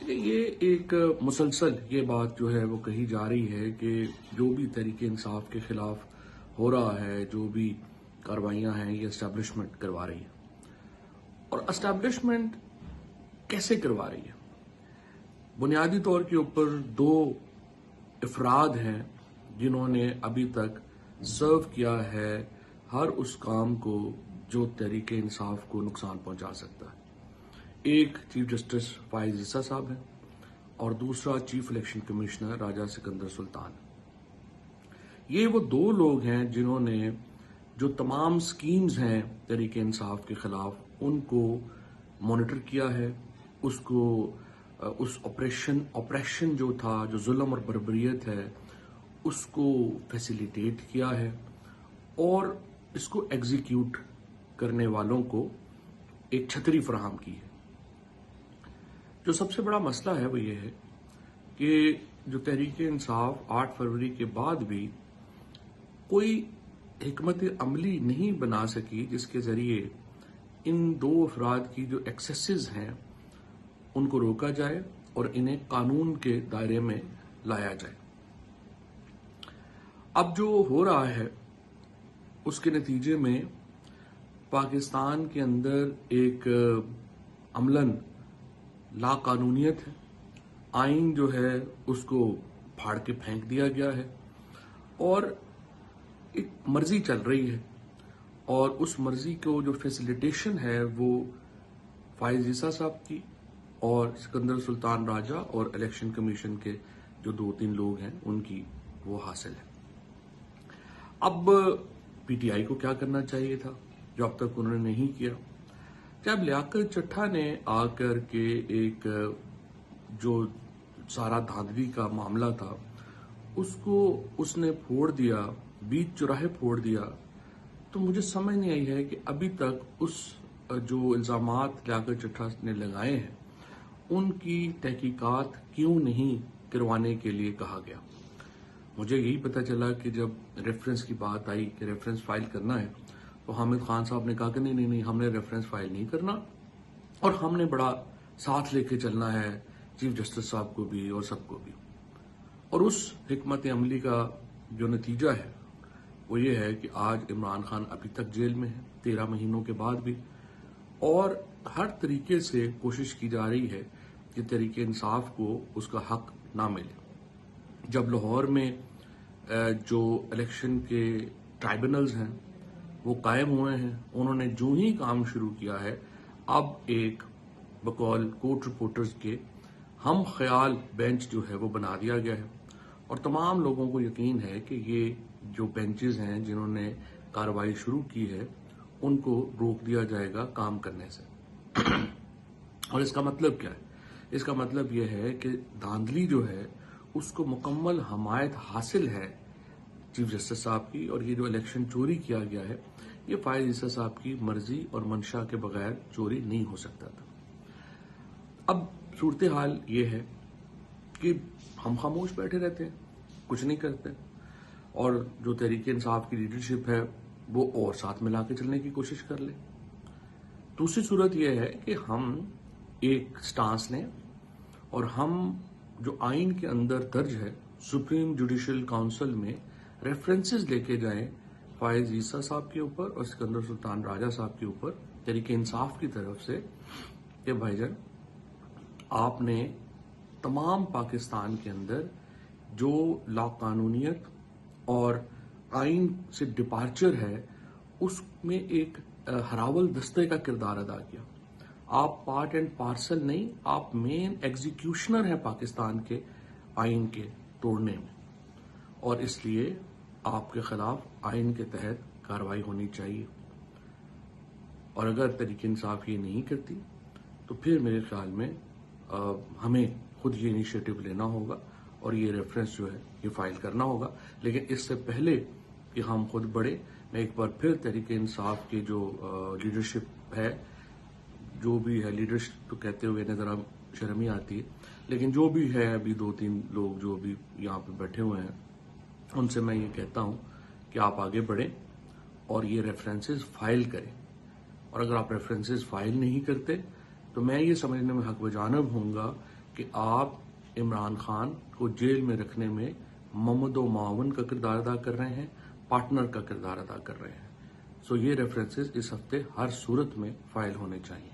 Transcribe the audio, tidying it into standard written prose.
یہ ایک مسلسل یہ بات جو ہے وہ کہی جا رہی ہے کہ جو بھی تحریک انصاف کے خلاف ہو رہا ہے، جو بھی کاروائیاں ہیں، یہ اسٹیبلشمنٹ کروا رہی ہے۔ اور اسٹیبلشمنٹ کیسے کروا رہی ہے؟ بنیادی طور کے اوپر دو افراد ہیں جنہوں نے ابھی تک سرو کیا ہے ہر اس کام کو جو تحریک انصاف کو نقصان پہنچا سکتا ہے۔ ایک چیف جسٹس فائز عیسیٰ صاحب ہیں اور دوسرا چیف الیکشن کمشنر راجہ سکندر سلطان۔ یہ وہ دو لوگ ہیں جنہوں نے جو تمام سکیمز ہیں تحریک انصاف کے خلاف ان کو مانیٹر کیا ہے، اس آپریشن جو تھا، جو ظلم اور بربریت ہے، اس کو فیسیلیٹیٹ کیا ہے اور اس کو ایگزیکیوٹ کرنے والوں کو ایک چھتری فراہم کی ہے۔ جو سب سے بڑا مسئلہ ہے وہ یہ ہے کہ جو تحریک انصاف 8 فروری کے بعد بھی کوئی حکمت عملی نہیں بنا سکی جس کے ذریعے ان دو افراد کی جو ایکسیسز ہیں ان کو روکا جائے اور انہیں قانون کے دائرے میں لایا جائے۔ اب جو ہو رہا ہے اس کے نتیجے میں پاکستان کے اندر ایک عملاً لا قانونیت ہے، آئین جو ہے اس کو پھاڑ کے پھینک دیا گیا ہے اور ایک مرضی چل رہی ہے، اور اس مرضی کو جو فیسیلیٹیشن ہے وہ فائز عیسیٰ صاحب کی اور سکندر سلطان راجہ اور الیکشن کمیشن کے جو 2-3 لوگ ہیں ان کی وہ حاصل ہے۔ اب پی ٹی آئی کو کیا کرنا چاہیے تھا جو اب تک انہوں نے نہیں کیا؟ جب لیاقت چٹھا نے آ کر کے ایک جو سارا دھاندلی کا معاملہ تھا اس کو اس نے پھوڑ دیا، بیچ چوراہے پھوڑ دیا، تو مجھے سمجھ نہیں آئی ہے کہ ابھی تک اس جو الزامات لیاقت چٹھا نے لگائے ہیں ان کی تحقیقات کیوں نہیں کروانے کے لیے کہا گیا۔ مجھے یہی پتہ چلا کہ جب ریفرنس کی بات آئی کہ ریفرنس فائل کرنا ہے تو حامد خان صاحب نے کہا کہ نہیں ہم نے ریفرنس فائل نہیں کرنا اور ہم نے بڑا ساتھ لے کے چلنا ہے چیف جسٹس صاحب کو بھی اور سب کو بھی۔ اور اس حکمت عملی کا جو نتیجہ ہے وہ یہ ہے کہ آج عمران خان ابھی تک جیل میں ہے 13 مہینوں کے بعد بھی، اور ہر طریقے سے کوشش کی جا رہی ہے کہ تحریک انصاف کو اس کا حق نہ ملے۔ جب لاہور میں جو الیکشن کے ٹرائبونلز ہیں وہ قائم ہوئے ہیں، انہوں نے جو ہی کام شروع کیا ہے اب ایک بقول کورٹ رپورٹرز کے ہم خیال بینچ جو ہے وہ بنا دیا گیا ہے، اور تمام لوگوں کو یقین ہے کہ یہ جو بینچز ہیں جنہوں نے کارروائی شروع کی ہے ان کو روک دیا جائے گا کام کرنے سے۔ اور اس کا مطلب کیا ہے؟ اس کا مطلب یہ ہے کہ دھاندلی جو ہے اس کو مکمل حمایت حاصل ہے چیف جسٹس صاحب کی، اور یہ جو الیکشن چوری کیا گیا ہے یہ فائز عیسیٰ صاحب کی مرضی اور منشا کے بغیر چوری نہیں ہو سکتا تھا۔ اب صورتحال یہ ہے کہ ہم خاموش بیٹھے رہتے ہیں، کچھ نہیں کرتے، اور جو تحریک انصاف کی لیڈرشپ ہے وہ اور ساتھ ملا کے چلنے کی کوشش کر لے۔ دوسری صورت یہ ہے کہ ہم ایک سٹانس لیں اور ہم جو آئین کے اندر درج ہے سپریم جوڈیشل کونسل میں ریفرنسز لے کے جائیں فائز عیسیٰ صاحب کے اوپر اور سکندر سلطان راجہ صاحب کے اوپر تحریک انصاف کی طرف سے کہ بھائی جان آپ نے تمام پاکستان کے اندر جو لا قانونیت اور آئین سے ڈپارچر ہے اس میں ایک ہراول دستے کا کردار ادا کیا۔ آپ پارٹ اینڈ پارسل نہیں، آپ مین ایگزیکیوشنر ہیں پاکستان کے آئین کے توڑنے میں، اور اس لیے آپ کے خلاف آئین کے تحت کارروائی ہونی چاہیے۔ اور اگر تحریک انصاف یہ نہیں کرتی تو پھر میرے خیال میں ہمیں خود یہ انیشیٹو لینا ہوگا اور یہ ریفرنس جو ہے یہ فائل کرنا ہوگا۔ لیکن اس سے پہلے کہ ہم خود بڑھے، میں ایک بار پھر تحریک انصاف کی جو لیڈرشپ ہے، جو بھی ہے، لیڈرشپ تو کہتے ہوئے ذرا شرم ہی آتی ہے، لیکن جو بھی ہے ابھی 2-3 لوگ جو بھی یہاں پہ بیٹھے ہوئے ہیں ان سے میں یہ کہتا ہوں کہ آپ آگے بڑھیں اور یہ ریفرنسز فائل کریں، اور اگر آپ ریفرنسز فائل نہیں کرتے تو میں یہ سمجھنے میں حق و جانب ہوں گا کہ آپ عمران خان کو جیل میں رکھنے میں ممد و معاون کا کردار ادا کر رہے ہیں، پارٹنر کا کردار ادا کر رہے ہیں. سو یہ ریفرنسز اس ہفتے ہر صورت میں فائل ہونے چاہیے.